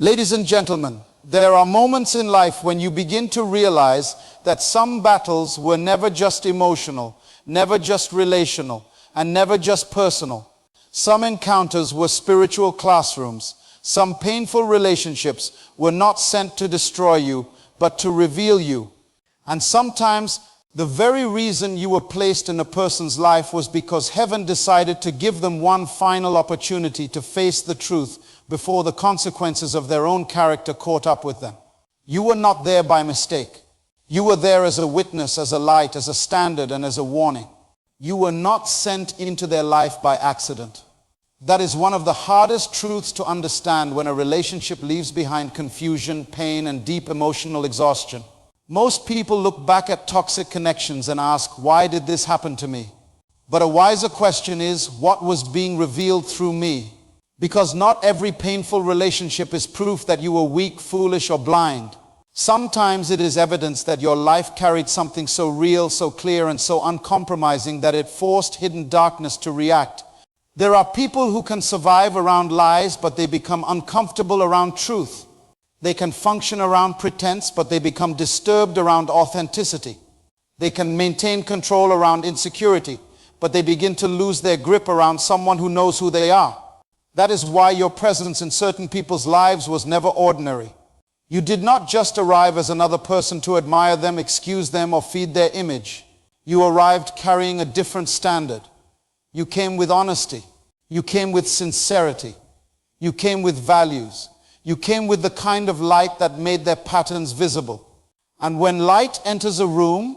Ladies and gentlemen, there are moments in life when you begin to realize that some battles were never just emotional, never just relational, and never just personal. Some encounters were spiritual classrooms. Some painful relationships were not sent to destroy you, but to reveal you. And sometimes the very reason you were placed in a person's life was because heaven decided to give them one final opportunity to face the truth before the consequences of their own character caught up with them. You were not there by mistake. You were there as a witness, as a light, as a standard, and as a warning. You were not sent into their life by accident. That is one of the hardest truths to understand when a relationship leaves behind confusion, pain, and deep emotional exhaustion. Most people look back at toxic connections and ask, why did this happen to me? But a wiser question is, what was being revealed through me? Because not every painful relationship is proof that you were weak, foolish, or blind. Sometimes it is evidence that your life carried something so real, so clear, and so uncompromising that it forced hidden darkness to react. There are people who can survive around lies, but they become uncomfortable around truth. They can function around pretense, but they become disturbed around authenticity. They can maintain control around insecurity, but they begin to lose their grip around someone who knows who they are. That is why your presence in certain people's lives was never ordinary. You did not just arrive as another person to admire them, excuse them, or feed their image. You arrived carrying a different standard. You came with honesty. You came with sincerity. You came with values. You came with the kind of light that made their patterns visible. And when light enters a room,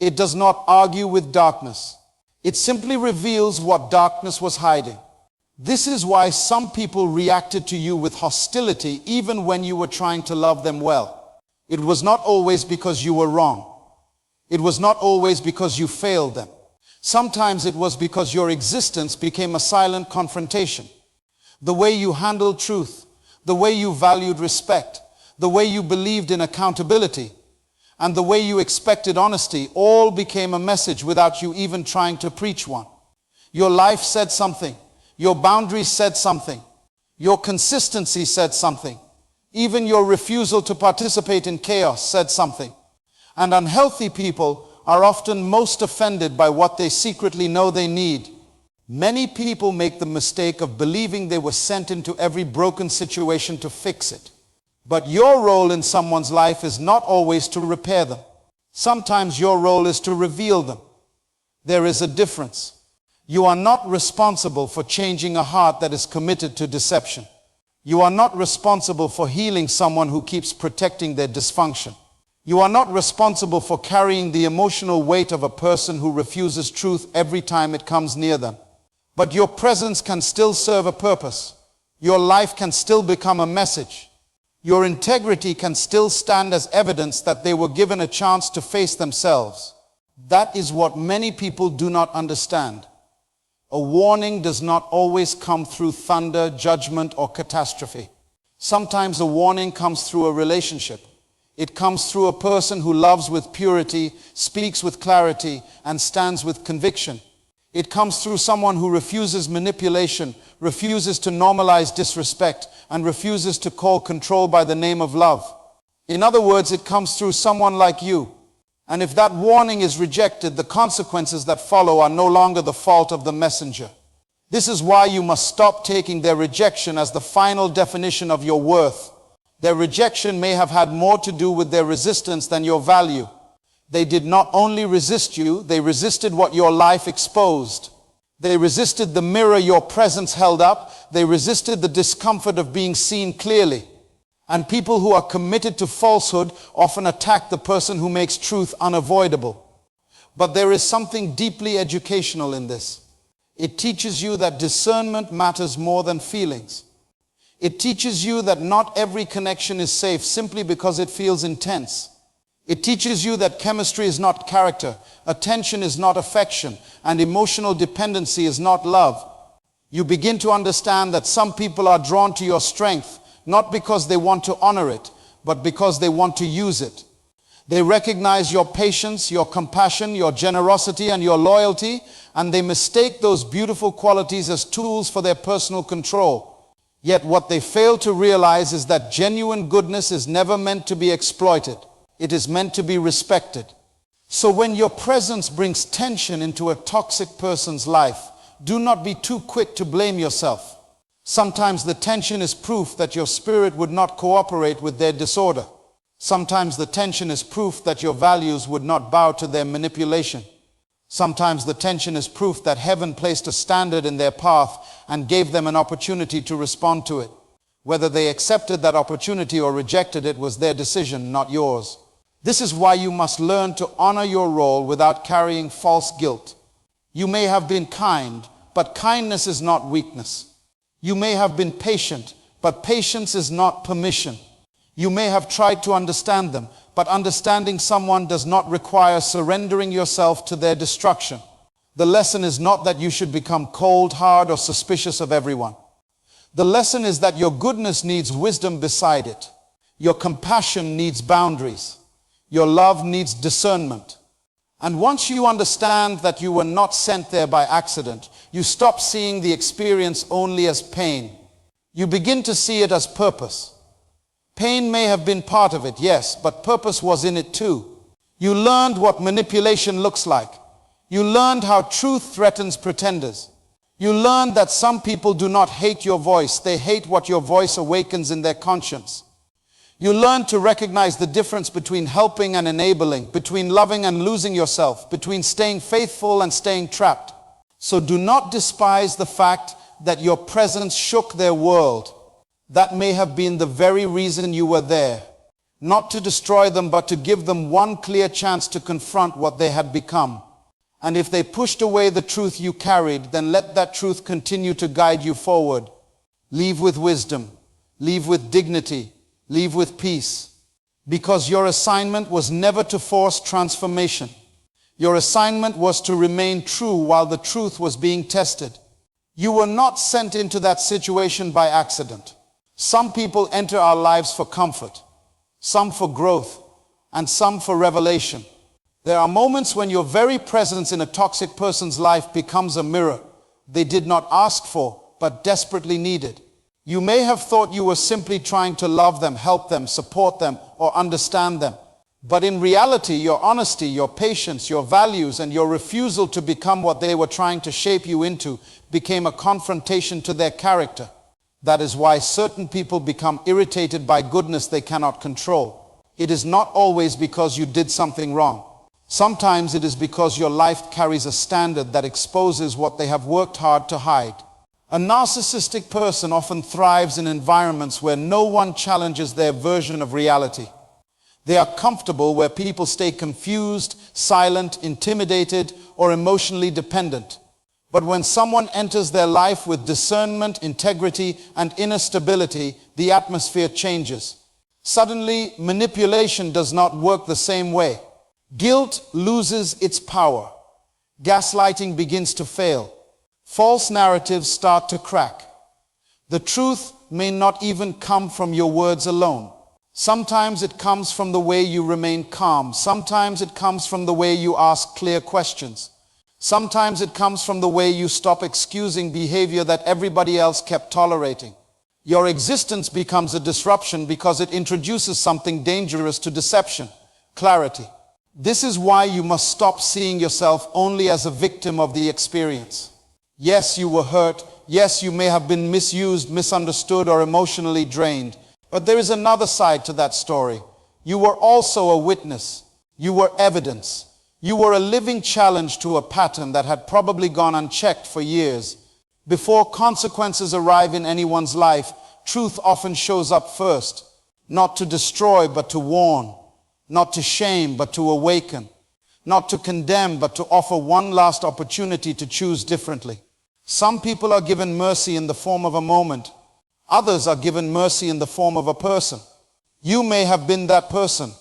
it does not argue with darkness. It simply reveals what darkness was hiding. This is why some people reacted to you with hostility even when you were trying to love them well. It was not always because you were wrong. It was not always because you failed them. Sometimes it was because your existence became a silent confrontation. The way you handled truth, the way you valued respect, the way you believed in accountability, and the way you expected honesty all became a message without you even trying to preach one. Your life said something. Your boundaries said something. Your consistency said something. Even your refusal to participate in chaos said something. And unhealthy people are often most offended by what they secretly know they need. Many people make the mistake of believing they were sent into every broken situation to fix it. But your role in someone's life is not always to repair them. Sometimes your role is to reveal them. There is a difference. You are not responsible for changing a heart that is committed to deception. You are not responsible for healing someone who keeps protecting their dysfunction. You are not responsible for carrying the emotional weight of a person who refuses truth every time it comes near them. But your presence can still serve a purpose. Your life can still become a message. Your integrity can still stand as evidence that they were given a chance to face themselves. That is what many people do not understand. A warning does not always come through thunder, judgment, or catastrophe. Sometimes a warning comes through a relationship. It comes through a person who loves with purity, speaks with clarity, and stands with conviction. It comes through someone who refuses manipulation, refuses to normalize disrespect, and refuses to call control by the name of love. In other words, it comes through someone like you. And if that warning is rejected, the consequences that follow are no longer the fault of the messenger. This is why you must stop taking their rejection as the final definition of your worth. Their rejection may have had more to do with their resistance than your value. They did not only resist you, they resisted what your life exposed. They resisted the mirror your presence held up. They resisted the discomfort of being seen clearly. And people who are committed to falsehood often attack the person who makes truth unavoidable. But there is something deeply educational in this. It teaches you that discernment matters more than feelings. It teaches you that not every connection is safe simply because it feels intense. It teaches you that chemistry is not character, attention is not affection, and emotional dependency is not love. You begin to understand that some people are drawn to your strength, not because they want to honor it, but because they want to use it. They recognize your patience, your compassion, your generosity, and your loyalty, and they mistake those beautiful qualities as tools for their personal control. Yet what they fail to realize is that genuine goodness is never meant to be exploited. It is meant to be respected. So when your presence brings tension into a toxic person's life, do not be too quick to blame yourself. Sometimes the tension is proof that your spirit would not cooperate with their disorder. Sometimes the tension is proof that your values would not bow to their manipulation. Sometimes the tension is proof that heaven placed a standard in their path and gave them an opportunity to respond to it. Whether they accepted that opportunity or rejected it was their decision, not yours. This is why you must learn to honor your role without carrying false guilt. You may have been kind, but kindness is not weakness. You may have been patient, but patience is not permission. You may have tried to understand them, but understanding someone does not require surrendering yourself to their destruction. The lesson is not that you should become cold, hard, or suspicious of everyone. The lesson is that your goodness needs wisdom beside it. Your compassion needs boundaries. Your love needs discernment. And once you understand that you were not sent there by accident, you stop seeing the experience only as pain. You begin to see it as purpose. Pain may have been part of it, yes, but purpose was in it too. You learned what manipulation looks like. You learned how truth threatens pretenders. You learned that some people do not hate your voice, they hate what your voice awakens in their conscience. You learned to recognize the difference between helping and enabling, between loving and losing yourself, between staying faithful and staying trapped. So do not despise the fact that your presence shook their world. That may have been the very reason you were there. Not to destroy them, but to give them one clear chance to confront what they had become. And if they pushed away the truth you carried, then let that truth continue to guide you forward. Leave with wisdom. Leave with dignity. Leave with peace. Because your assignment was never to force transformation. Your assignment was to remain true while the truth was being tested. You were not sent into that situation by accident. Some people enter our lives for comfort, some for growth, and some for revelation. There are moments when your very presence in a toxic person's life becomes a mirror they did not ask for, but desperately needed. You may have thought you were simply trying to love them, help them, support them, or understand them. But in reality, your honesty, your patience, your values, and your refusal to become what they were trying to shape you into became a confrontation to their character. That is why certain people become irritated by goodness they cannot control. It is not always because you did something wrong. Sometimes it is because your life carries a standard that exposes what they have worked hard to hide. A narcissistic person often thrives in environments where no one challenges their version of reality. They are comfortable where people stay confused, silent, intimidated, or emotionally dependent. But when someone enters their life with discernment, integrity, and inner stability, the atmosphere changes. Suddenly, manipulation does not work the same way. Guilt loses its power. Gaslighting begins to fail. False narratives start to crack. The truth may not even come from your words alone. Sometimes it comes from the way you remain calm. Sometimes it comes from the way you ask clear questions. Sometimes it comes from the way you stop excusing behavior that everybody else kept tolerating. Your existence becomes a disruption because it introduces something dangerous to deception: clarity. This is why you must stop seeing yourself only as a victim of the experience. Yes, you were hurt. Yes, you may have been misused, misunderstood, or emotionally drained. But there is another side to that story. You were also a witness. You were evidence. You were a living challenge to a pattern that had probably gone unchecked for years. Before consequences arrive in anyone's life, truth often shows up first. Not to destroy, but to warn. Not to shame, but to awaken. Not to condemn, but to offer one last opportunity to choose differently. Some people are given mercy in the form of a moment. Others are given mercy in the form of a person. You may have been that person,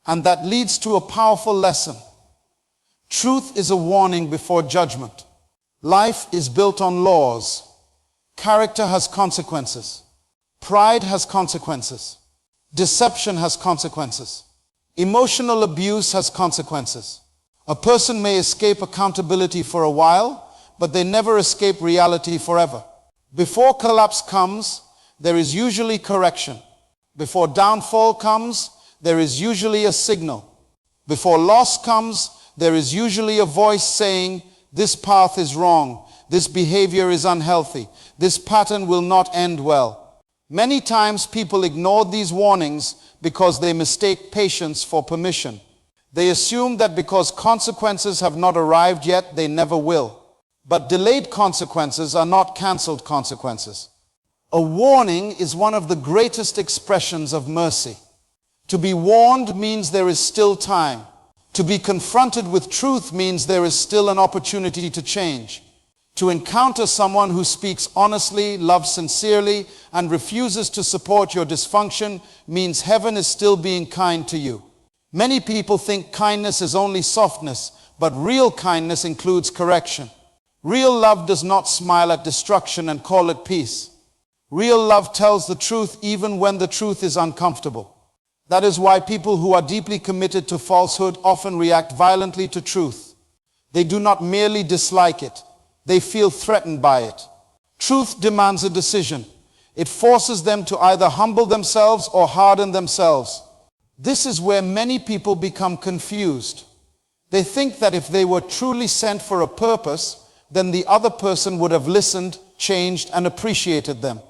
and that leads to a powerful lesson. Truth is a warning before judgment. Life is built on laws. Character has consequences. Pride has consequences. Deception has consequences. Emotional abuse has consequences. A person may escape accountability for a while, but they never escape reality forever. Before collapse comes, there is usually correction. Before downfall comes, there is usually a signal. Before loss comes, there is usually a voice saying, this path is wrong, this behavior is unhealthy, this pattern will not end well. Many times people ignore these warnings because they mistake patience for permission. They assume that because consequences have not arrived yet, they never will. But delayed consequences are not cancelled consequences. A warning is one of the greatest expressions of mercy. To be warned means there is still time. To be confronted with truth means there is still an opportunity to change. To encounter someone who speaks honestly, loves sincerely, and refuses to support your dysfunction means heaven is still being kind to you. Many people think kindness is only softness, but real kindness includes correction. Real love does not smile at destruction and call it peace. Real love tells the truth even when the truth is uncomfortable. That is why people who are deeply committed to falsehood often react violently to truth. They do not merely dislike it, they feel threatened by it. Truth demands a decision. It forces them to either humble themselves or harden themselves. This is where many people become confused. They think that if they were truly sent for a purpose, then the other person would have listened, changed, and appreciated them.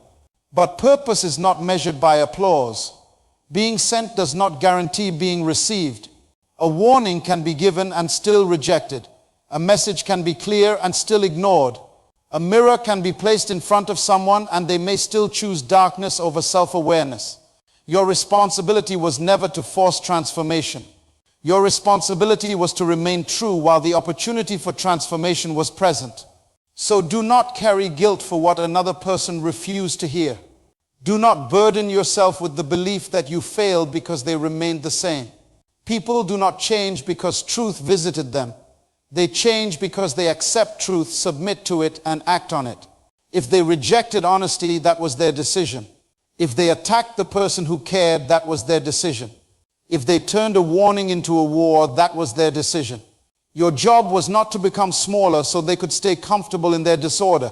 But purpose is not measured by applause. Being sent does not guarantee being received. A warning can be given and still rejected. A message can be clear and still ignored. A mirror can be placed in front of someone and they may still choose darkness over self-awareness. Your responsibility was never to force transformation. Your responsibility was to remain true while the opportunity for transformation was present. So do not carry guilt for what another person refused to hear. Do not burden yourself with the belief that you failed because they remained the same. People do not change because truth visited them. They change because they accept truth, submit to it, and act on it. If they rejected honesty, that was their decision. If they attacked the person who cared, that was their decision. If they turned a warning into a war, that was their decision. Your job was not to become smaller so they could stay comfortable in their disorder.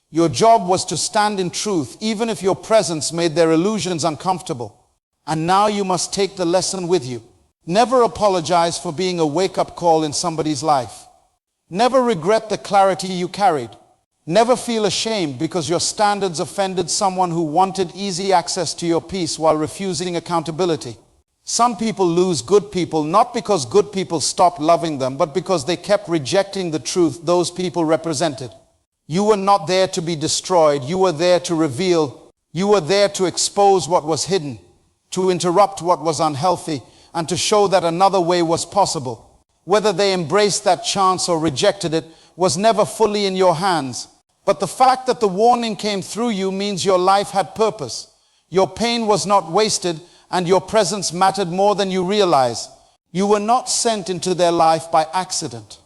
Your job was to stand in truth, even if your presence made their illusions uncomfortable. And now you must take the lesson with you. Never apologize for being a wake-up call in somebody's life. Never regret the clarity you carried. Never feel ashamed because your standards offended someone who wanted easy access to your peace while refusing accountability. Some people lose good people not because good people stopped loving them, but because they kept rejecting the truth those people represented. You were not there to be destroyed. You were there to reveal. You were there to expose what was hidden, to interrupt what was unhealthy, and to show that another way was possible. Whether they embraced that chance or rejected it was never fully in your hands. But the fact that the warning came through you means your life had purpose. Your pain was not wasted, and your presence mattered more than you realize. You were not sent into their life by accident.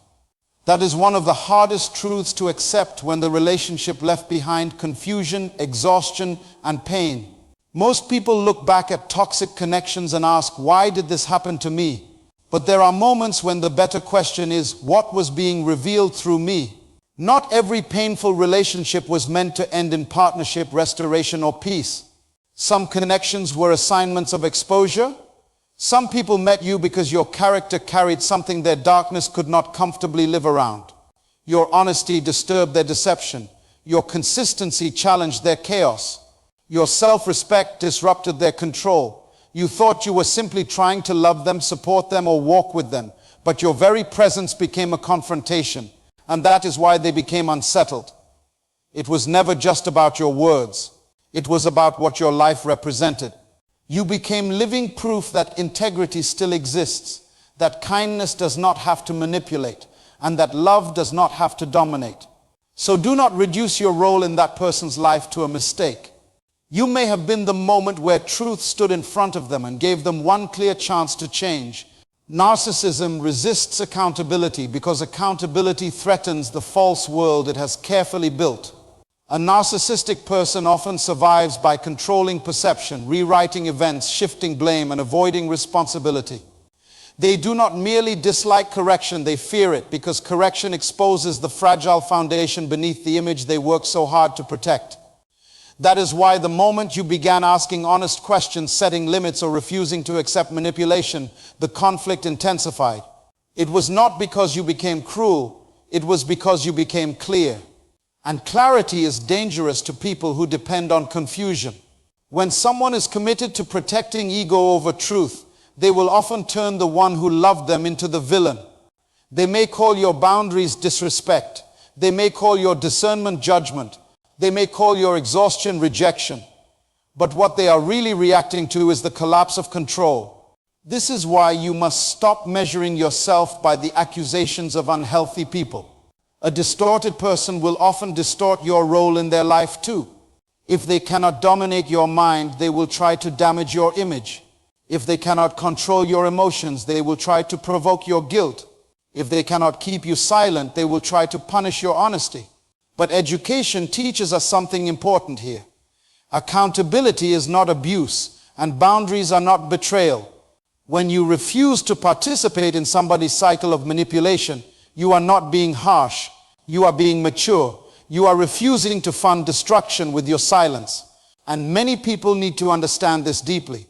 That is one of the hardest truths to accept when the relationship left behind confusion, exhaustion, and pain. Most people look back at toxic connections and ask, why did this happen to me? But there are moments when the better question is, what was being revealed through me? Not every painful relationship was meant to end in partnership, restoration, or peace. Some connections were assignments of exposure. Some people met you because your character carried something their darkness could not comfortably live around. Your honesty disturbed their deception. Your consistency challenged their chaos. Your self-respect disrupted their control. You thought you were simply trying to love them, support them, or walk with them, but your very presence became a confrontation, and that is why they became unsettled. It was never just about your words. It was about what your life represented. You became living proof that integrity still exists, that kindness does not have to manipulate, and that love does not have to dominate. So do not reduce your role in that person's life to a mistake. You may have been the moment where truth stood in front of them and gave them one clear chance to change. Narcissism resists accountability because accountability threatens the false world it has carefully built. A narcissistic person often survives by controlling perception, rewriting events, shifting blame, and avoiding responsibility. They do not merely dislike correction, they fear it because correction exposes the fragile foundation beneath the image they work so hard to protect. That is why the moment you began asking honest questions, setting limits, or refusing to accept manipulation, the conflict intensified. It was not because you became cruel, it was because you became clear. And clarity is dangerous to people who depend on confusion. When someone is committed to protecting ego over truth, they will often turn the one who loved them into the villain. They may call your boundaries disrespect. They may call your discernment judgment. They may call your exhaustion rejection. But what they are really reacting to is the collapse of control. This is why you must stop measuring yourself by the accusations of unhealthy people. A distorted person will often distort your role in their life too. If they cannot dominate your mind, they will try to damage your image. If they cannot control your emotions, they will try to provoke your guilt. If they cannot keep you silent, they will try to punish your honesty. But education teaches us something important here. Accountability is not abuse, and boundaries are not betrayal. When you refuse to participate in somebody's cycle of manipulation, you are not being harsh. You are being mature. You are refusing to fund destruction with your silence. And many people need to understand this deeply.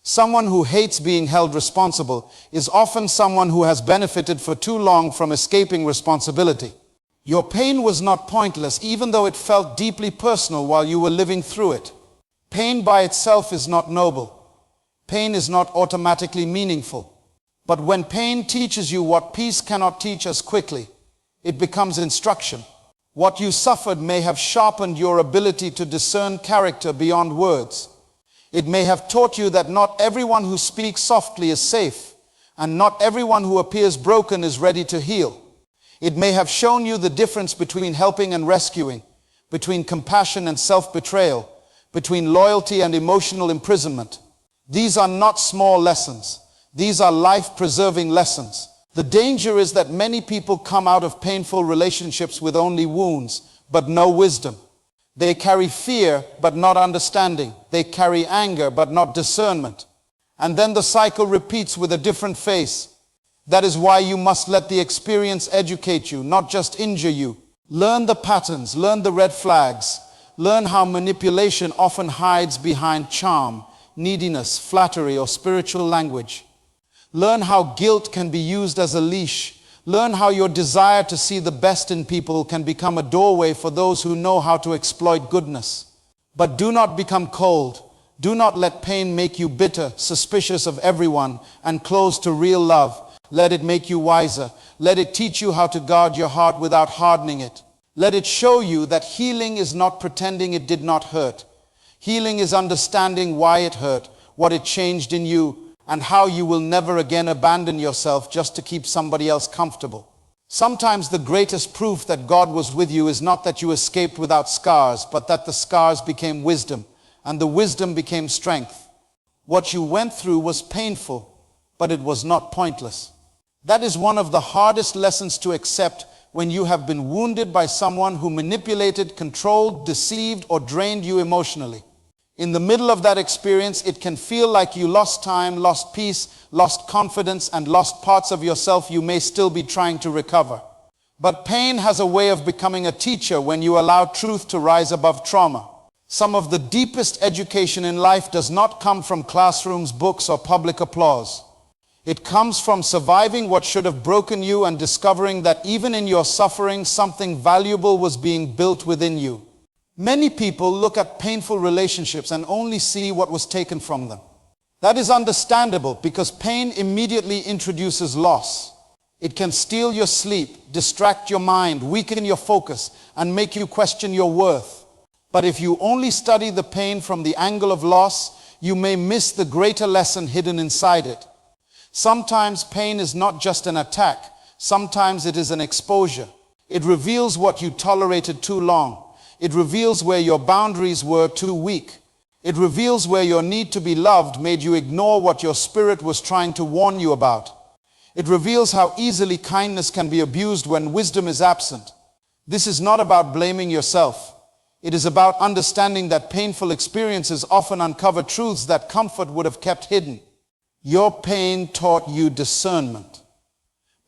Someone who hates being held responsible is often someone who has benefited for too long from escaping responsibility. Your pain was not pointless, even though it felt deeply personal while you were living through it. Pain by itself is not noble. Pain is not automatically meaningful. But when pain teaches you what peace cannot teach us quickly, it becomes instruction. What you suffered may have sharpened your ability to discern character beyond words. It may have taught you that not everyone who speaks softly is safe, and not everyone who appears broken is ready to heal. It may have shown you the difference between helping and rescuing, between compassion and self-betrayal, between loyalty and emotional imprisonment. These are not small lessons. These are life-preserving lessons. The danger is that many people come out of painful relationships with only wounds, but no wisdom. They carry fear, but not understanding. They carry anger, but not discernment. And then the cycle repeats with a different face. That is why you must let the experience educate you, not just injure you. Learn the patterns, learn the red flags. Learn how manipulation often hides behind charm, neediness, flattery, or spiritual language. Learn how guilt can be used as a leash. Learn how your desire to see the best in people can become a doorway for those who know how to exploit goodness. But do not become cold. Do not let pain make you bitter, suspicious of everyone, and closed to real love. Let it make you wiser. Let it teach you how to guard your heart without hardening it. Let it show you that healing is not pretending it did not hurt. Healing is understanding why it hurt, what it changed in you, and how you will never again abandon yourself just to keep somebody else comfortable. Sometimes the greatest proof that God was with you is not that you escaped without scars, but that the scars became wisdom, and the wisdom became strength. What you went through was painful, but it was not pointless. That is one of the hardest lessons to accept when you have been wounded by someone who manipulated, controlled, deceived, or drained you emotionally. In the middle of that experience, it can feel like you lost time, lost peace, lost confidence, and lost parts of yourself you may still be trying to recover. But pain has a way of becoming a teacher when you allow truth to rise above trauma. Some of the deepest education in life does not come from classrooms, books, or public applause. It comes from surviving what should have broken you and discovering that even in your suffering, something valuable was being built within you. Many people look at painful relationships and only see what was taken from them. That is understandable because pain immediately introduces loss. It can steal your sleep, distract your mind, weaken your focus, and make you question your worth. But if you only study the pain from the angle of loss, you may miss the greater lesson hidden inside it. Sometimes pain is not just an attack. Sometimes it is an exposure. It reveals what you tolerated too long. It reveals where your boundaries were too weak. It reveals where your need to be loved made you ignore what your spirit was trying to warn you about. It reveals how easily kindness can be abused when wisdom is absent. This is not about blaming yourself. It is about understanding that painful experiences often uncover truths that comfort would have kept hidden. Your pain taught you discernment.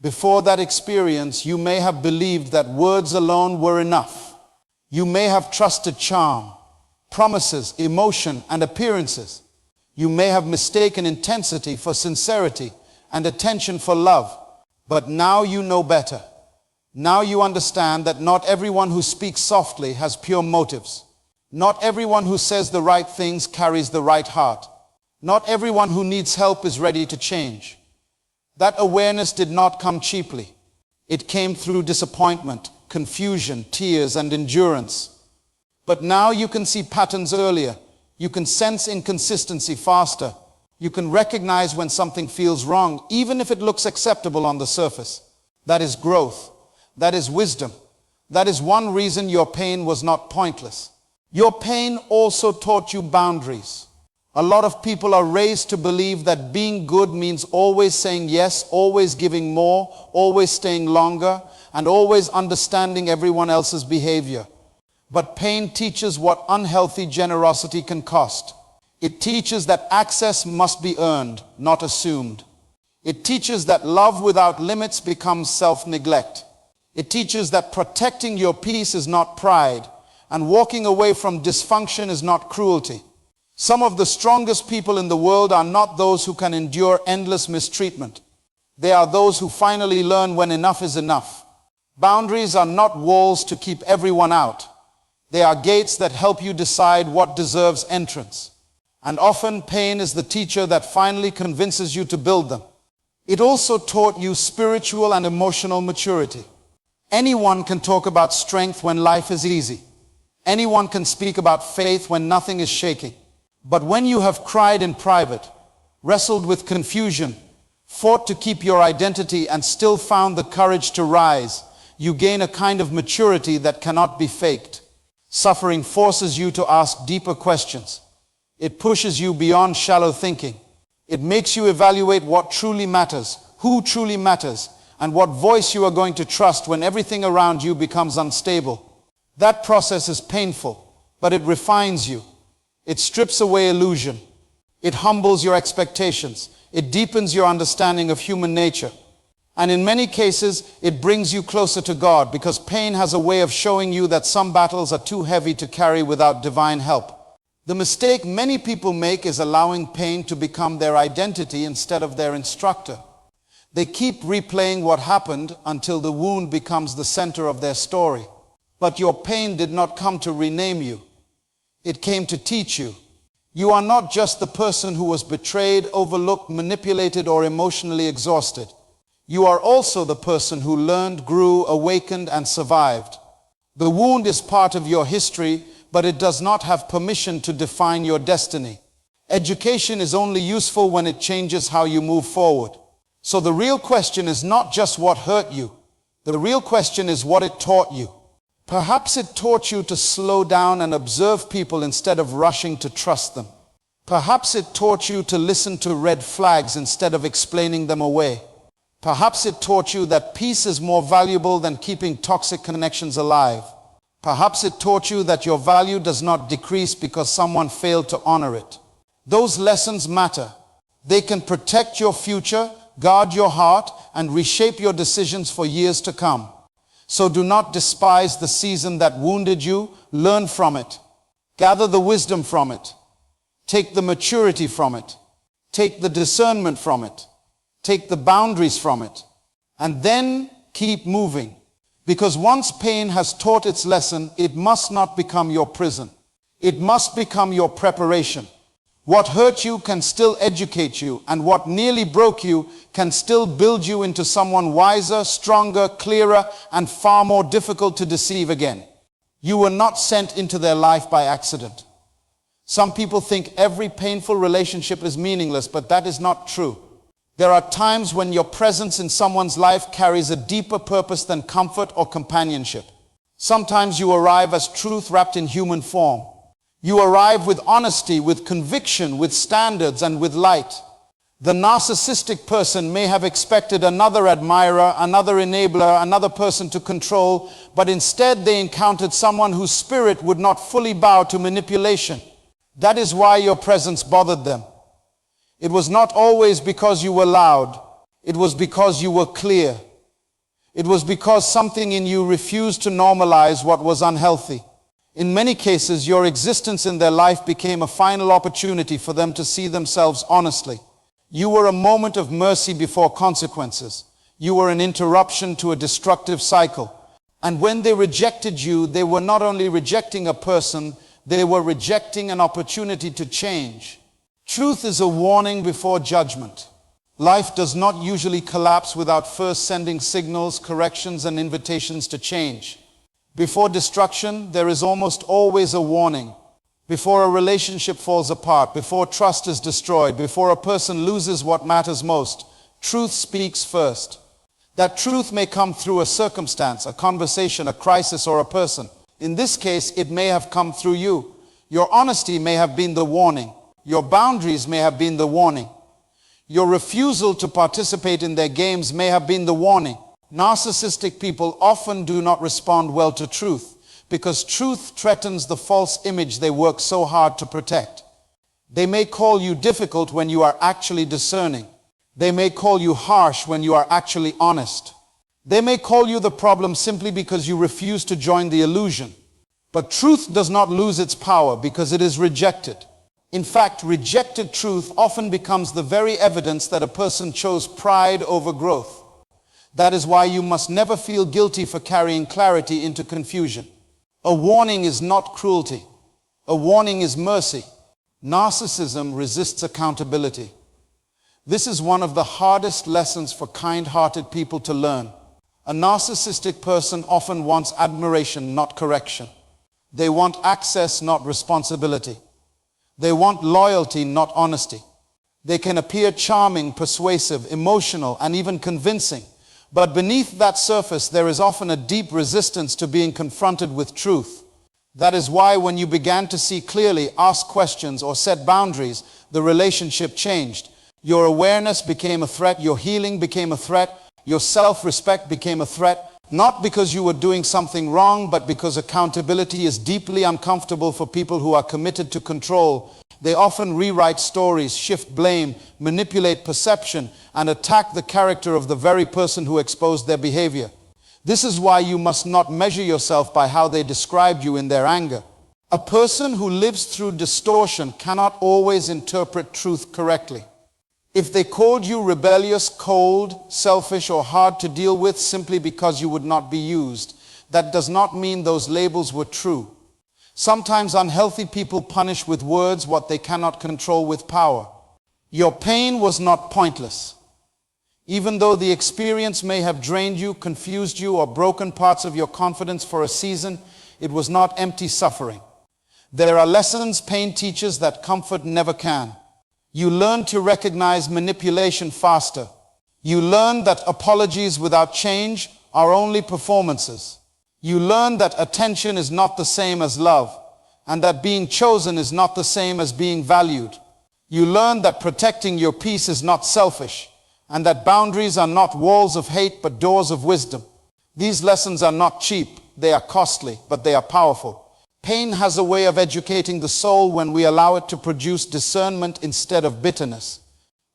Before that experience, you may have believed that words alone were enough. You may have trusted charm, promises, emotion, and appearances. You may have mistaken intensity for sincerity and attention for love. But now you know better. Now you understand that not everyone who speaks softly has pure motives. Not everyone who says the right things carries the right heart. Not everyone who needs help is ready to change. That awareness did not come cheaply. It came through disappointment, confusion, tears, and endurance. But now you can see patterns earlier. You can sense inconsistency faster. You can recognize when something feels wrong, even if it looks acceptable on the surface. That is growth. That is wisdom. That is one reason your pain was not pointless. Your pain also taught you boundaries. A lot of people are raised to believe that being good means always saying yes, always giving more, always staying longer, and always understanding everyone else's behavior. But pain teaches what unhealthy generosity can cost. It teaches that access must be earned, not assumed. It teaches that love without limits becomes self-neglect. It teaches that protecting your peace is not pride, and walking away from dysfunction is not cruelty. Some of the strongest people in the world are not those who can endure endless mistreatment. They are those who finally learn when enough is enough. Boundaries are not walls to keep everyone out. They are gates that help you decide what deserves entrance. And often pain is the teacher that finally convinces you to build them. It also taught you spiritual and emotional maturity. Anyone can talk about strength when life is easy. Anyone can speak about faith when nothing is shaking. But when you have cried in private, wrestled with confusion, fought to keep your identity, and still found the courage to rise, you gain a kind of maturity that cannot be faked. Suffering forces you to ask deeper questions. It pushes you beyond shallow thinking. It makes you evaluate what truly matters, who truly matters, and what voice you are going to trust when everything around you becomes unstable. That process is painful, but it refines you. It strips away illusion. It humbles your expectations. It deepens your understanding of human nature. And in many cases, it brings you closer to God, because pain has a way of showing you that some battles are too heavy to carry without divine help. The mistake many people make is allowing pain to become their identity instead of their instructor. They keep replaying what happened until the wound becomes the center of their story. But your pain did not come to rename you. It came to teach you. You are not just the person who was betrayed, overlooked, manipulated, or emotionally exhausted. You are also the person who learned, grew, awakened, and survived. The wound is part of your history, but it does not have permission to define your destiny. Education is only useful when it changes how you move forward. So the real question is not just what hurt you. The real question is what it taught you. Perhaps it taught you to slow down and observe people instead of rushing to trust them. Perhaps it taught you to listen to red flags instead of explaining them away. Perhaps it taught you that peace is more valuable than keeping toxic connections alive. Perhaps it taught you that your value does not decrease because someone failed to honor it. Those lessons matter. They can protect your future, guard your heart, and reshape your decisions for years to come. So do not despise the season that wounded you. Learn from it. Gather the wisdom from it. Take the maturity from it. Take the discernment from it. Take the boundaries from it. And then keep moving. Because once pain has taught its lesson, it must not become your prison. It must become your preparation. What hurt you can still educate you, and what nearly broke you can still build you into someone wiser, stronger, clearer, and far more difficult to deceive again. You were not sent into their life by accident. Some people think every painful relationship is meaningless, but that is not true. There are times when your presence in someone's life carries a deeper purpose than comfort or companionship. Sometimes you arrive as truth wrapped in human form. You arrive with honesty, with conviction, with standards, and with light. The narcissistic person may have expected another admirer, another enabler, another person to control, but instead they encountered someone whose spirit would not fully bow to manipulation. That is why your presence bothered them. It was not always because you were loud. It was because you were clear. It was because something in you refused to normalize what was unhealthy. In many cases, your existence in their life became a final opportunity for them to see themselves honestly. You were a moment of mercy before consequences. You were an interruption to a destructive cycle. And when they rejected you, they were not only rejecting a person, they were rejecting an opportunity to change. Truth is a warning before judgment. Life does not usually collapse without first sending signals, corrections, and invitations to change. Before destruction, there is almost always a warning. Before a relationship falls apart, before trust is destroyed, before a person loses what matters most, truth speaks first. That truth may come through a circumstance, a conversation, a crisis, or a person. In this case, it may have come through you. Your honesty may have been the warning. Your boundaries may have been the warning. Your refusal to participate in their games may have been the warning. Narcissistic people often do not respond well to truth because truth threatens the false image they work so hard to protect. They may call you difficult when you are actually discerning. They may call you harsh when you are actually honest. They may call you the problem simply because you refuse to join the illusion. But truth does not lose its power because it is rejected. In fact, rejected truth often becomes the very evidence that a person chose pride over growth. That is why you must never feel guilty for carrying clarity into confusion. A warning is not cruelty. A warning is mercy. Narcissism resists accountability. This is one of the hardest lessons for kind-hearted people to learn. A narcissistic person often wants admiration, not correction. They want access, not responsibility. They want loyalty, not honesty. They can appear charming, persuasive, emotional, and even convincing. But beneath that surface, there is often a deep resistance to being confronted with truth. That is why when you began to see clearly, ask questions, or set boundaries, the relationship changed. Your awareness became a threat, your healing became a threat, your self-respect became a threat, not because you were doing something wrong, but because accountability is deeply uncomfortable for people who are committed to control. They often rewrite stories, shift blame, manipulate perception, and attack the character of the very person who exposed their behavior. This is why you must not measure yourself by how they described you in their anger. A person who lives through distortion cannot always interpret truth correctly. If they called you rebellious, cold, selfish, or hard to deal with simply because you would not be used, that does not mean those labels were true. Sometimes unhealthy people punish with words what they cannot control with power. Your pain was not pointless. Even though the experience may have drained you, confused you, or broken parts of your confidence for a season, it was not empty suffering. There are lessons pain teaches that comfort never can. You learn to recognize manipulation faster. You learn that apologies without change are only performances. You learn that attention is not the same as love, and that being chosen is not the same as being valued. You learn that protecting your peace is not selfish, and that boundaries are not walls of hate but doors of wisdom. These lessons are not cheap, they are costly, but they are powerful. Pain has a way of educating the soul when we allow it to produce discernment instead of bitterness.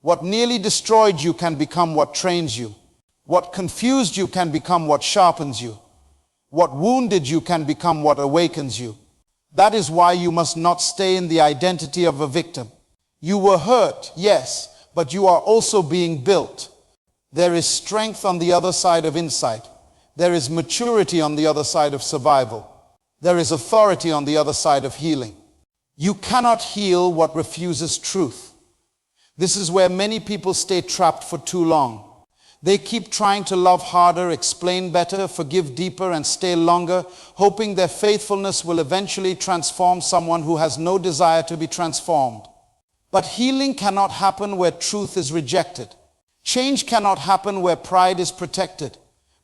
What nearly destroyed you can become what trains you. What confused you can become what sharpens you. What wounded you can become what awakens you. That is why you must not stay in the identity of a victim. You were hurt, yes, but you are also being built. There is strength on the other side of insight. There is maturity on the other side of survival. There is authority on the other side of healing. You cannot heal what refuses truth. This is where many people stay trapped for too long. They keep trying to love harder, explain better, forgive deeper, and stay longer, hoping their faithfulness will eventually transform someone who has no desire to be transformed. But healing cannot happen where truth is rejected. Change cannot happen where pride is protected.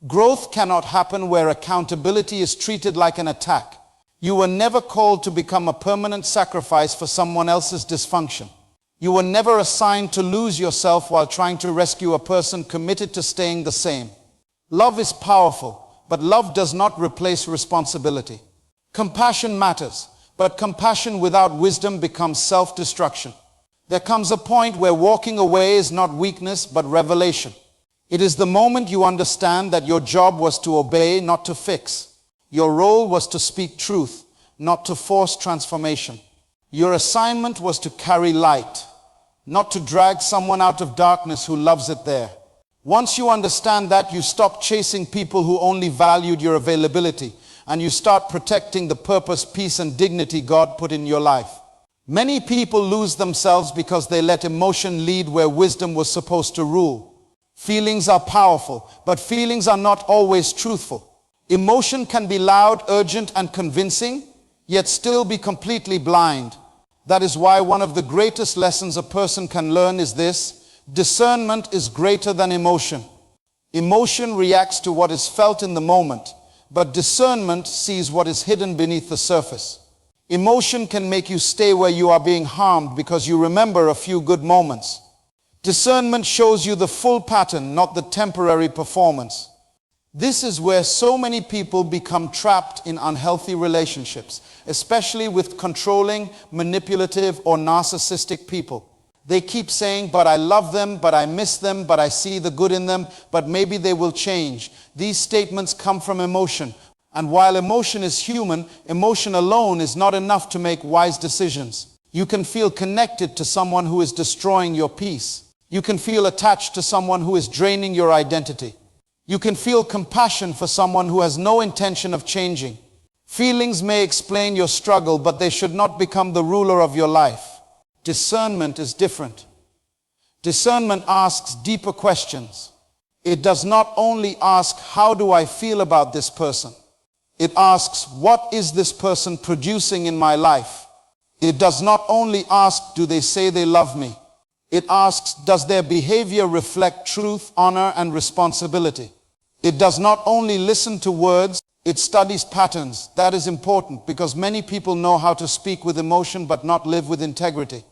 Growth cannot happen where accountability is treated like an attack. You were never called to become a permanent sacrifice for someone else's dysfunction. You were never assigned to lose yourself while trying to rescue a person committed to staying the same. Love is powerful, but love does not replace responsibility. Compassion matters, but compassion without wisdom becomes self-destruction. There comes a point where walking away is not weakness, but revelation. It is the moment you understand that your job was to obey, not to fix. Your role was to speak truth, not to force transformation. Your assignment was to carry light, not to drag someone out of darkness who loves it there. Once you understand that, you stop chasing people who only valued your availability, and you start protecting the purpose, peace, and dignity God put in your life. Many people lose themselves because they let emotion lead where wisdom was supposed to rule. Feelings are powerful, but feelings are not always truthful. Emotion can be loud, urgent, and convincing, yet still be completely blind. That is why one of the greatest lessons a person can learn is this: discernment is greater than emotion. Emotion reacts to what is felt in the moment, but discernment sees what is hidden beneath the surface. Emotion can make you stay where you are being harmed because you remember a few good moments. Discernment shows you the full pattern, not the temporary performance. This is where so many people become trapped in unhealthy relationships, especially with controlling, manipulative, or narcissistic people. They keep saying, but I love them, but I miss them, but I see the good in them, but maybe they will change. These statements come from emotion. And while emotion is human, emotion alone is not enough to make wise decisions. You can feel connected to someone who is destroying your peace. You can feel attached to someone who is draining your identity. You can feel compassion for someone who has no intention of changing. Feelings may explain your struggle, but they should not become the ruler of your life. Discernment is different. Discernment asks deeper questions. It does not only ask, how do I feel about this person? It asks, what is this person producing in my life? It does not only ask, do they say they love me? It asks, does their behavior reflect truth, honor, and responsibility? It does not only listen to words, it studies patterns. That is important because many people know how to speak with emotion but not live with integrity.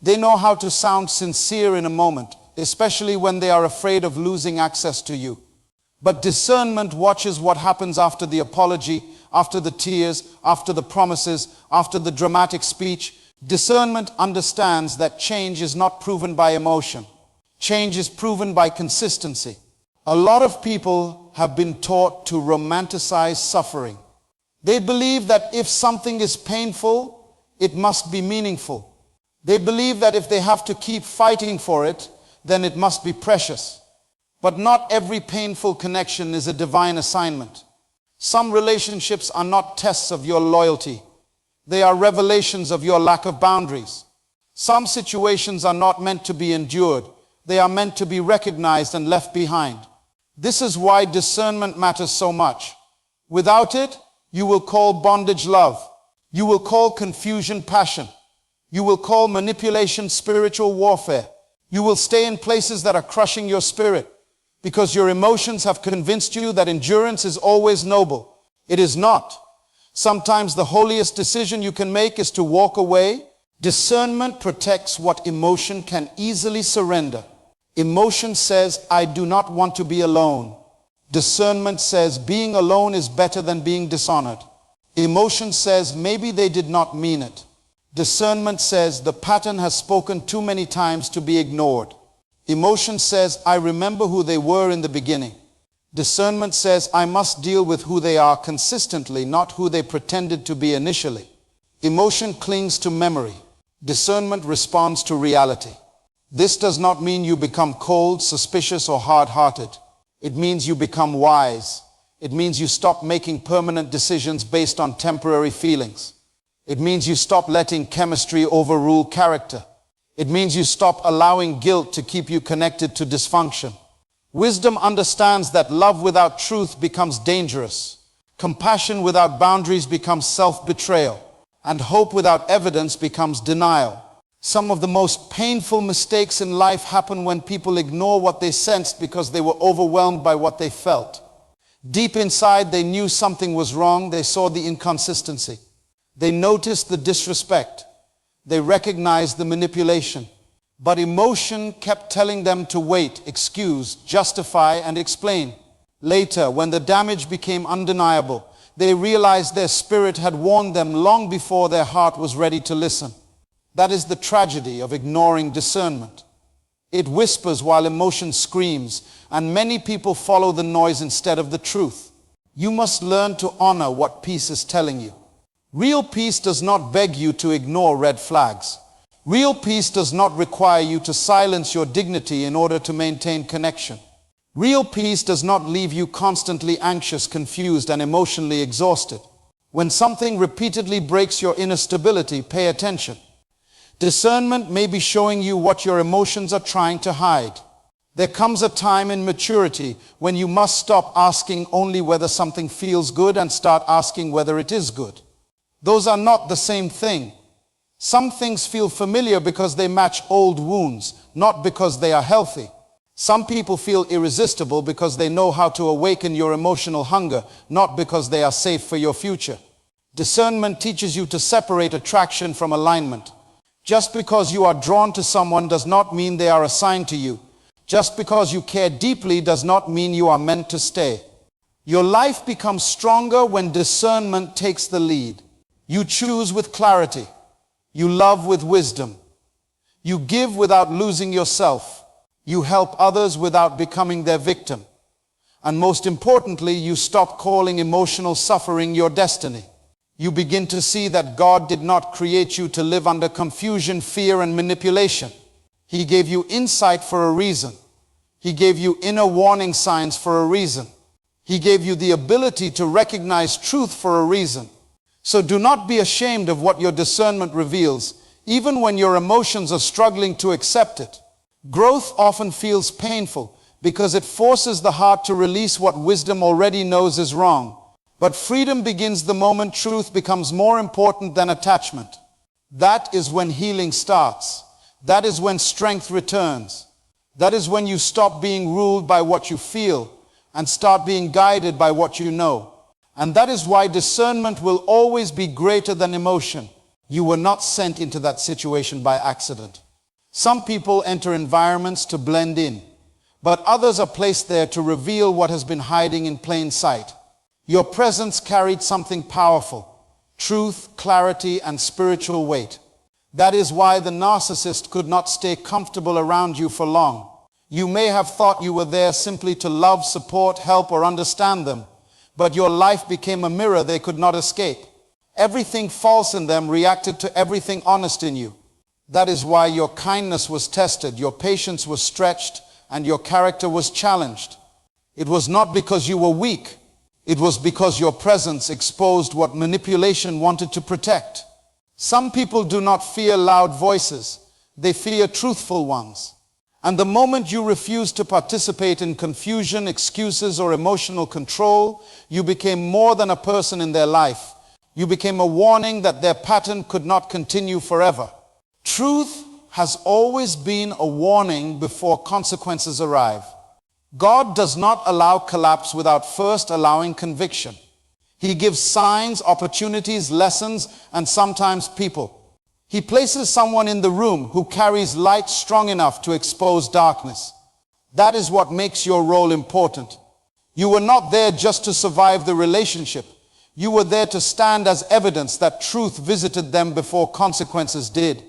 They know how to sound sincere in a moment, especially when they are afraid of losing access to you. But discernment watches what happens after the apology, after the tears, after the promises, after the dramatic speech. Discernment understands that change is not proven by emotion. Change is proven by consistency. A lot of people have been taught to romanticize suffering. They believe that if something is painful, it must be meaningful. They believe that if they have to keep fighting for it, then it must be precious. But not every painful connection is a divine assignment. Some relationships are not tests of your loyalty. They are revelations of your lack of boundaries. Some situations are not meant to be endured. They are meant to be recognized and left behind. This is why discernment matters so much. Without it, you will call bondage love. You will call confusion passion. You will call manipulation spiritual warfare. You will stay in places that are crushing your spirit because your emotions have convinced you that endurance is always noble. It is not. Sometimes the holiest decision you can make is to walk away. Discernment protects what emotion can easily surrender. Emotion says, I do not want to be alone. Discernment says, being alone is better than being dishonored. Emotion says, maybe they did not mean it. Discernment says, the pattern has spoken too many times to be ignored. Emotion says, I remember who they were in the beginning. Discernment says, I must deal with who they are consistently, not who they pretended to be initially. Emotion clings to memory. Discernment responds to reality. This does not mean you become cold, suspicious, or hard-hearted. It means you become wise. It means you stop making permanent decisions based on temporary feelings. It means you stop letting chemistry overrule character. It means you stop allowing guilt to keep you connected to dysfunction. Wisdom understands that love without truth becomes dangerous. Compassion without boundaries becomes self-betrayal. And hope without evidence becomes denial. Some of the most painful mistakes in life happen when people ignore what they sensed because they were overwhelmed by what they felt. Deep inside, they knew something was wrong. They saw the inconsistency. They noticed the disrespect. They recognized the manipulation. But emotion kept telling them to wait, excuse, justify, and explain. Later, when the damage became undeniable, they realized their spirit had warned them long before their heart was ready to listen. That is the tragedy of ignoring discernment. It whispers while emotion screams, and many people follow the noise instead of the truth. You must learn to honor what peace is telling you. Real peace does not beg you to ignore red flags. Real peace does not require you to silence your dignity in order to maintain connection. Real peace does not leave you constantly anxious, confused, and emotionally exhausted. When something repeatedly breaks your inner stability, pay attention. Discernment may be showing you what your emotions are trying to hide. There comes a time in maturity when you must stop asking only whether something feels good and start asking whether it is good. Those are not the same thing. Some things feel familiar because they match old wounds, not because they are healthy. Some people feel irresistible because they know how to awaken your emotional hunger, not because they are safe for your future. Discernment teaches you to separate attraction from alignment. Just because you are drawn to someone does not mean they are assigned to you. Just because you care deeply does not mean you are meant to stay. Your life becomes stronger when discernment takes the lead. You choose with clarity. You love with wisdom. You give without losing yourself. You help others without becoming their victim. And most importantly, you stop calling emotional suffering your destiny. You begin to see that God did not create you to live under confusion, fear, and manipulation. He gave you insight for a reason. He gave you inner warning signs for a reason. He gave you the ability to recognize truth for a reason. So do not be ashamed of what your discernment reveals, even when your emotions are struggling to accept it. Growth often feels painful because it forces the heart to release what wisdom already knows is wrong. But freedom begins the moment truth becomes more important than attachment. That is when healing starts. That is when strength returns. That is when you stop being ruled by what you feel and start being guided by what you know. And that is why discernment will always be greater than emotion. You were not sent into that situation by accident. Some people enter environments to blend in, but others are placed there to reveal what has been hiding in plain sight. Your presence carried something powerful: truth, clarity, and spiritual weight. That is why the narcissist could not stay comfortable around you for long. You may have thought you were there simply to love, support, help, or understand them, but your life became a mirror they could not escape. Everything false in them reacted to everything honest in you. That is why your kindness was tested, your patience was stretched, and your character was challenged. It was not because you were weak. It was because your presence exposed what manipulation wanted to protect. Some people do not fear loud voices. They fear truthful ones. And the moment you refuse to participate in confusion, excuses, or emotional control, you became more than a person in their life. You became a warning that their pattern could not continue forever. Truth has always been a warning before consequences arrive. God does not allow collapse without first allowing conviction. He gives signs, opportunities, lessons, and sometimes people. He places someone in the room who carries light strong enough to expose darkness. That is what makes your role important. You were not there just to survive the relationship. You were there to stand as evidence that truth visited them before consequences did.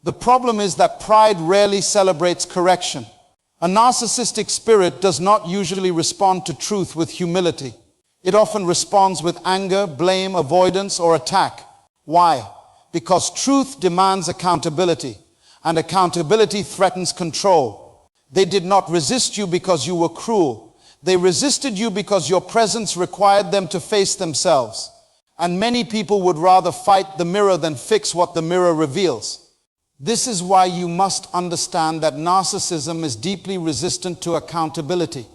The problem is that pride rarely celebrates correction. A narcissistic spirit does not usually respond to truth with humility. It often responds with anger, blame, avoidance, or attack. Why? Because truth demands accountability, and accountability threatens control. They did not resist you because you were cruel. They resisted you because your presence required them to face themselves. And many people would rather fight the mirror than fix what the mirror reveals. This is why you must understand that narcissism is deeply resistant to accountability.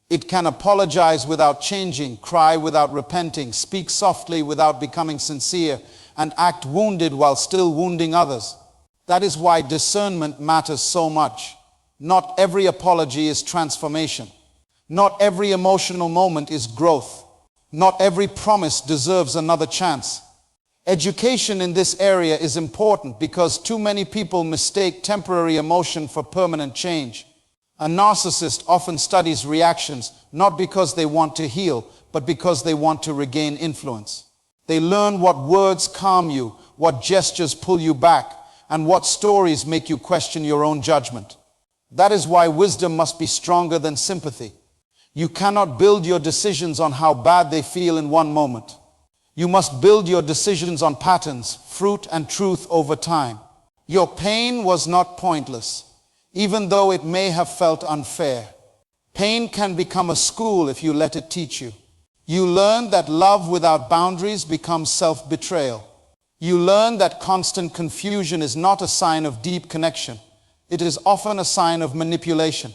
It can apologize without changing, cry without repenting, speak softly without becoming sincere, and act wounded while still wounding others. That is why discernment matters so much. Not every apology is transformation. Not every emotional moment is growth. Not every promise deserves another chance. Education in this area is important because too many people mistake temporary emotion for permanent change. A narcissist often studies reactions not because they want to heal, but because they want to regain influence. They learn what words calm you, what gestures pull you back, and what stories make you question your own judgment. That is why wisdom must be stronger than sympathy. You cannot build your decisions on how bad they feel in one moment. You must build your decisions on patterns, fruit, and truth over time. Your pain was not pointless, even though it may have felt unfair. Pain can become a school if you let it teach you. You learn that love without boundaries becomes self-betrayal. You learn that constant confusion is not a sign of deep connection. It is often a sign of manipulation.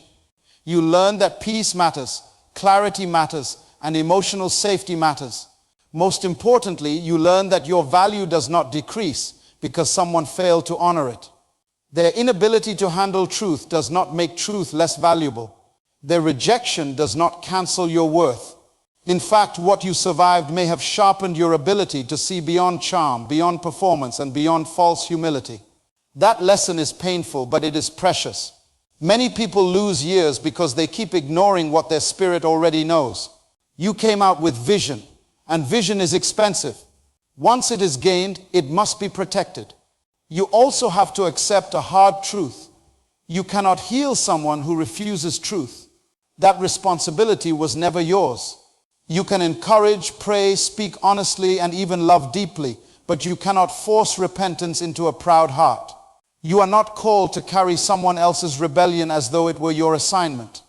You learn that peace matters, clarity matters, and emotional safety matters. Most importantly, you learn that your value does not decrease because someone failed to honor it. Their inability to handle truth does not make truth less valuable. Their rejection does not cancel your worth. In fact, what you survived may have sharpened your ability to see beyond charm, beyond performance, and beyond false humility. That lesson is painful, but it is precious. Many people lose years because they keep ignoring what their spirit already knows. You came out with vision, and vision is expensive. Once it is gained, it must be protected. You also have to accept a hard truth. You cannot heal someone who refuses truth. That responsibility was never yours. You can encourage, pray, speak honestly, and even love deeply, but you cannot force repentance into a proud heart. You are not called to carry someone else's rebellion as though it were your assignment.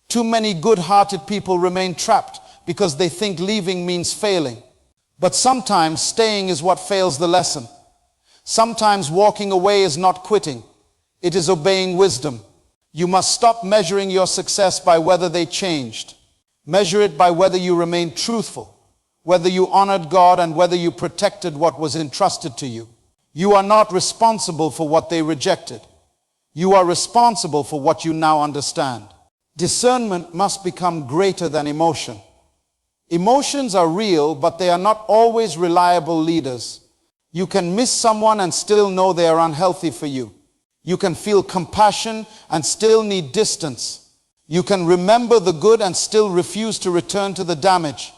Too many good-hearted people remain trapped because they think leaving means failing. But sometimes staying is what fails the lesson. Sometimes walking away is not quitting. It is obeying wisdom. You must stop measuring your success by whether they changed. Measure it by whether you remained truthful, whether you honored God, and whether you protected what was entrusted to you. You are not responsible for what they rejected. You are responsible for what you now understand. Discernment must become greater than emotion. Emotions are real, but they are not always reliable leaders. You can miss someone and still know they are unhealthy for you. You can feel compassion and still need distance. You can remember the good and still refuse to return to the damage.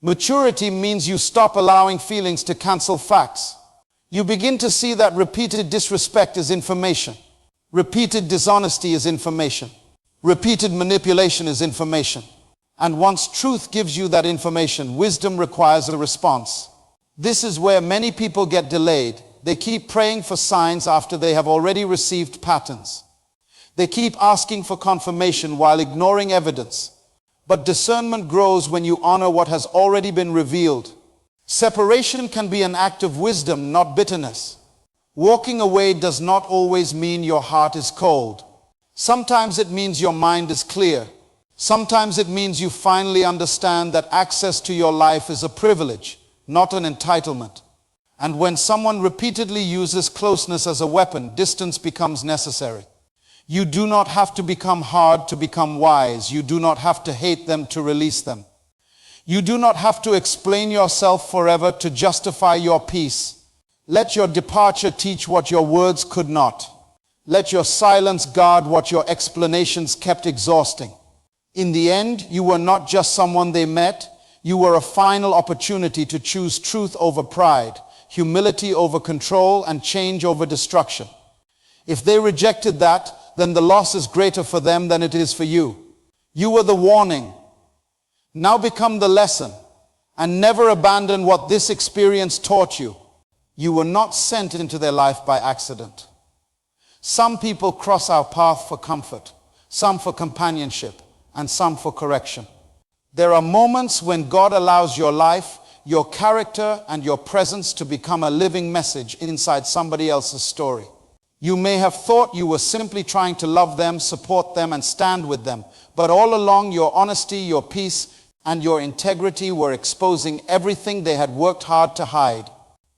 Maturity means you stop allowing feelings to cancel facts. You begin to see that repeated disrespect is information. Repeated dishonesty is information. Repeated manipulation is information. And once truth gives you that information, wisdom requires a response. This is where many people get delayed. They keep praying for signs after they have already received patterns. They keep asking for confirmation while ignoring evidence. But discernment grows when you honor what has already been revealed. Separation can be an act of wisdom, not bitterness. Walking away does not always mean your heart is cold. Sometimes it means your mind is clear. Sometimes it means you finally understand that access to your life is a privilege, not an entitlement. And when someone repeatedly uses closeness as a weapon, distance becomes necessary. You do not have to become hard to become wise. You do not have to hate them to release them. You do not have to explain yourself forever to justify your peace. Let your departure teach what your words could not. Let your silence guard what your explanations kept exhausting. In the end, you were not just someone they met. You were a final opportunity to choose truth over pride, humility over control, and change over destruction. If they rejected that, then the loss is greater for them than it is for you. You were the warning. Now become the lesson, and never abandon what this experience taught you. You were not sent into their life by accident. Some people cross our path for comfort, some for companionship, and some for correction. There are moments when God allows your life, your character, and your presence to become a living message inside somebody else's story. You may have thought you were simply trying to love them, support them, and stand with them, but all along your honesty, your peace, and your integrity were exposing everything they had worked hard to hide.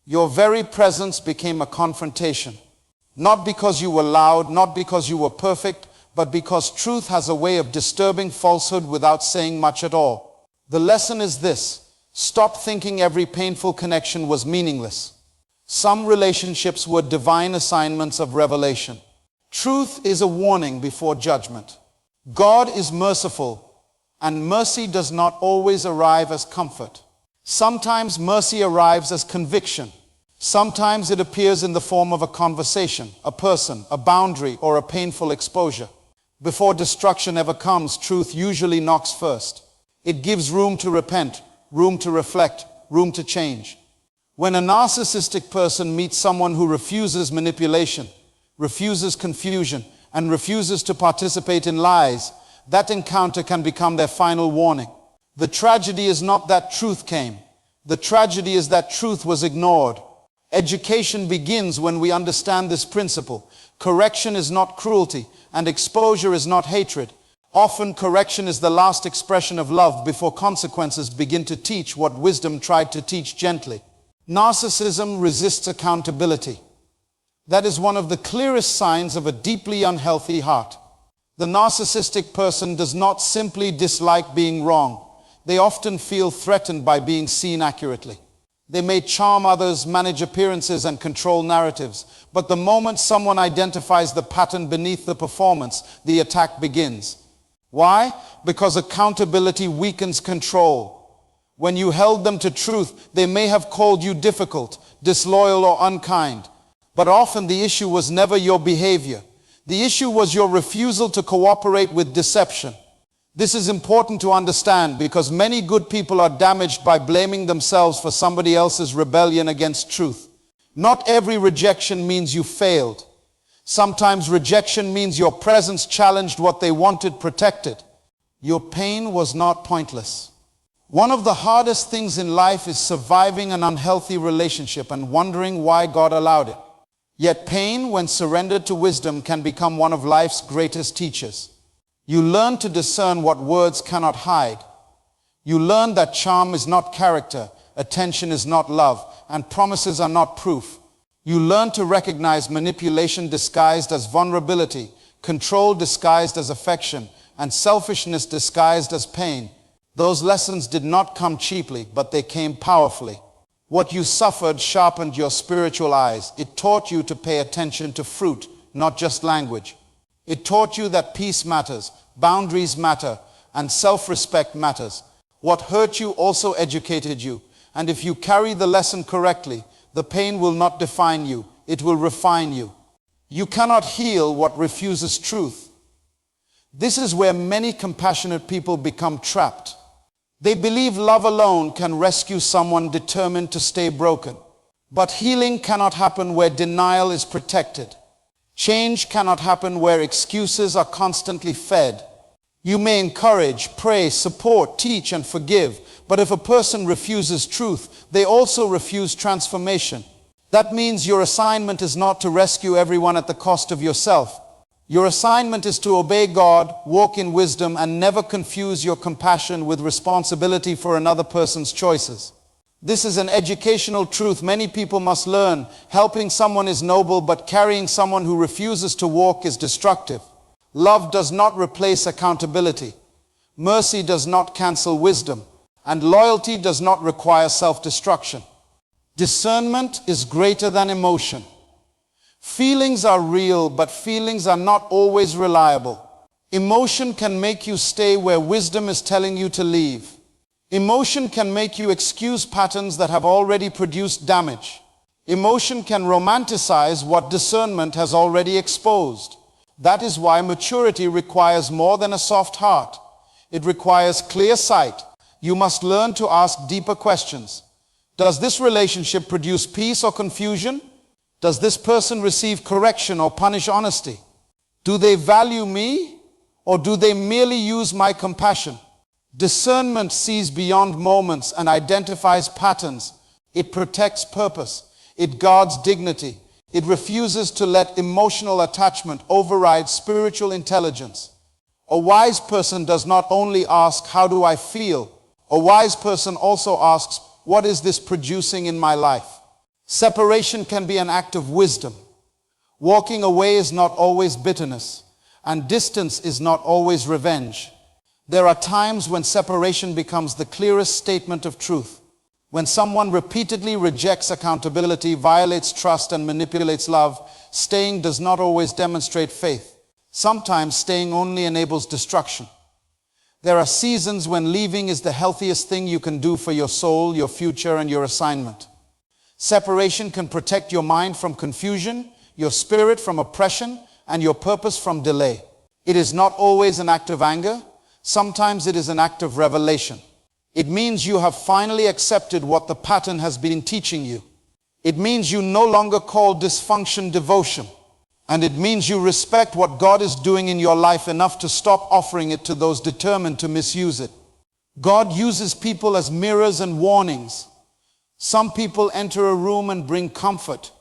Your very presence became a confrontation. Not because you were loud, not because you were perfect, but because truth has a way of disturbing falsehood without saying much at all. The lesson is this: stop thinking every painful connection was meaningless. Some relationships were divine assignments of revelation. Truth is a warning before judgment. God is merciful, and mercy does not always arrive as comfort. Sometimes mercy arrives as conviction. Sometimes it appears in the form of a conversation, a person, a boundary, or a painful exposure. Before destruction ever comes, truth usually knocks first. It gives room to repent, room to reflect, room to change. When a narcissistic person meets someone who refuses manipulation, refuses confusion, and refuses to participate in lies, that encounter can become their final warning. The tragedy is not that truth came. The tragedy is that truth was ignored. Education begins when we understand this principle. Correction is not cruelty, and exposure is not hatred. Often correction is the last expression of love before consequences begin to teach what wisdom tried to teach gently. Narcissism resists accountability. That is one of the clearest signs of a deeply unhealthy heart. The narcissistic person does not simply dislike being wrong. They often feel threatened by being seen accurately. They may charm others, manage appearances, and control narratives. But the moment someone identifies the pattern beneath the performance, the attack begins. Why? Because accountability weakens control. When you held them to truth, they may have called you difficult, disloyal, or unkind. But often the issue was never your behavior. The issue was your refusal to cooperate with deception. This is important to understand because many good people are damaged by blaming themselves for somebody else's rebellion against truth. Not every rejection means you failed. Sometimes rejection means your presence challenged what they wanted protected. Your pain was not pointless. One of the hardest things in life is surviving an unhealthy relationship and wondering why God allowed it. Yet pain, when surrendered to wisdom, can become one of life's greatest teachers. You learn to discern what words cannot hide. You learn that charm is not character, attention is not love, and promises are not proof. You learn to recognize manipulation disguised as vulnerability, control disguised as affection, and selfishness disguised as pain. Those lessons did not come cheaply, but they came powerfully. What you suffered sharpened your spiritual eyes. It taught you to pay attention to fruit, not just language. It taught you that peace matters, boundaries matter, and self-respect matters. What hurt you also educated you. And if you carry the lesson correctly, the pain will not define you, it will refine you. You cannot heal what refuses truth. This is where many compassionate people become trapped. They believe love alone can rescue someone determined to stay broken. But healing cannot happen where denial is protected. Change cannot happen where excuses are constantly fed. You may encourage, pray, support, teach, and forgive, but if a person refuses truth, they also refuse transformation. That means your assignment is not to rescue everyone at the cost of yourself. Your assignment is to obey God, walk in wisdom, and never confuse your compassion with responsibility for another person's choices. This is an educational truth many people must learn. Helping someone is noble, but carrying someone who refuses to walk is destructive. Love does not replace accountability. Mercy does not cancel wisdom. And loyalty does not require self-destruction. Discernment is greater than emotion. Feelings are real, but feelings are not always reliable. Emotion can make you stay where wisdom is telling you to leave. Emotion can make you excuse patterns that have already produced damage. Emotion can romanticize what discernment has already exposed. That is why maturity requires more than a soft heart. It requires clear sight. You must learn to ask deeper questions. Does this relationship produce peace or confusion? Does this person receive correction or punish honesty? Do they value me, or do they merely use my compassion? Discernment sees beyond moments and identifies patterns. It protects purpose. It guards dignity. It refuses to let emotional attachment override spiritual intelligence. A wise person does not only ask, "How do I feel?" A wise person also asks, "What is this producing in my life?" Separation can be an act of wisdom. Walking away is not always bitterness, and distance is not always revenge. There are times when separation becomes the clearest statement of truth. When someone repeatedly rejects accountability, violates trust, and manipulates love, staying does not always demonstrate faith. Sometimes staying only enables destruction. There are seasons when leaving is the healthiest thing you can do for your soul, your future, and your assignment. Separation can protect your mind from confusion, your spirit from oppression, and your purpose from delay. It is not always an act of anger. Sometimes it is an act of revelation. It means you have finally accepted what the pattern has been teaching you. It means you no longer call dysfunction devotion. And it means you respect what God is doing in your life enough to stop offering it to those determined to misuse it. God uses people as mirrors and warnings. Some people enter a room and bring comfort.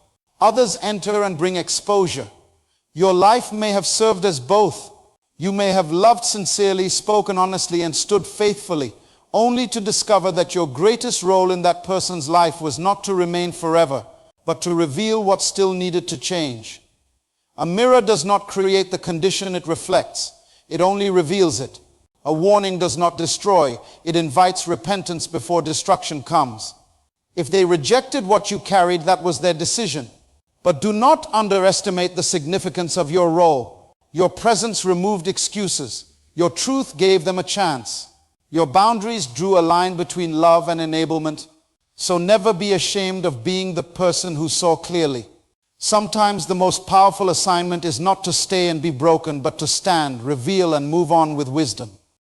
Others enter and bring exposure. Your life may have served as both. You may have loved sincerely, spoken honestly, and stood faithfully, only to discover that your greatest role in that person's life was not to remain forever, but to reveal what still needed to change. A mirror does not create the condition it reflects. It only reveals it. A warning does not destroy. It invites repentance before destruction comes. If they rejected what you carried, that was their decision. But do not underestimate the significance of your role. Your presence removed excuses. Your truth gave them a chance. Your boundaries drew a line between love and enablement. So never be ashamed of being the person who saw clearly. Sometimes the most powerful assignment is not to stay and be broken, but to stand, reveal, and move on with wisdom.